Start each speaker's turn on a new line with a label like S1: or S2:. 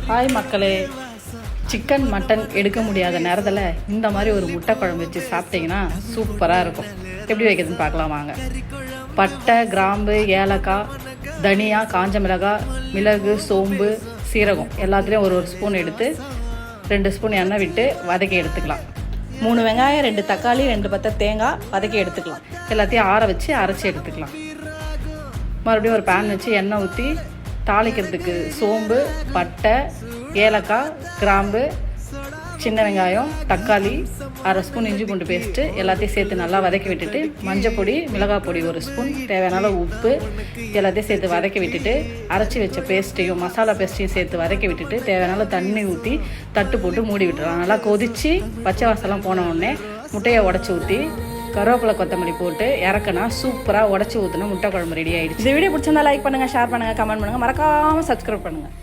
S1: Hi மக்களே, chicken mutton எடுக்க முடியாத நேரத்தில் இந்த மாதிரி ஒரு முட்டை குழம்பு வச்சு சாப்பிட்டிங்கன்னா சூப்பராக இருக்கும். எப்படி வைக்கிறதுன்னு பார்க்கலாம் வாங்க. பட்டை, கிராம்பு, ஏலக்காய், தனியா, காஞ்ச மிளகாய், மிளகு, சோம்பு, சீரகம் எல்லாத்துலேயும் ஒரு ஸ்பூன் எடுத்து 2 ஸ்பூன் எண்ணெய் விட்டு வதக்கி எடுத்துக்கலாம். 3 வெங்காயம், 2 தக்காளி, 2 பத்தை தேங்காய் வதக்கி எடுத்துக்கலாம். எல்லாத்தையும் ஆற வச்சு அரைச்சி எடுத்துக்கலாம். மறுபடியும் ஒரு பேன் வச்சு எண்ணெய் ஊற்றி தாளிக்கிறதுக்கு சோம்பு, பட்டை, ஏலக்காய், கிராம்பு, சின்ன வெங்காயம், தக்காளி, 1/2 ஸ்பூன் இஞ்சி பூண்டு பேஸ்ட்டு எல்லாத்தையும் சேர்த்து நல்லா வதக்கி விட்டுட்டு மஞ்சள் பொடி, மிளகாய் பொடி 1 ஸ்பூன், தேவையான உப்பு எல்லாத்தையும் சேர்த்து வதக்கி விட்டுட்டு அரைச்சி வச்ச பேஸ்ட்டையும் மசாலா பேஸ்ட்டையும் சேர்த்து வதக்கி விட்டுட்டு தேவையான தண்ணி ஊற்றி தட்டு போட்டு மூடி விட்டுறலாம். நல்லா கொதித்து பச்சை வாசலாம் போன உடனே முட்டையை உடச்சி ஊற்றி கருவேப்பிலை, கொத்தமல்லி போட்டு இறக்குனா சூப்பராக உடச்சி ஊற்றினா முட்டை குழம்பு ரெடி ஆகிடுச்சு. இந்த வீடியோ பிடிச்சிருந்தா லைக் பண்ணுங்கள், ஷேர் பண்ணுங்கள், கமெண்ட் பண்ணுங்கள், மறக்காமல் சப்ஸ்கிரைப் பண்ணுங்கள்.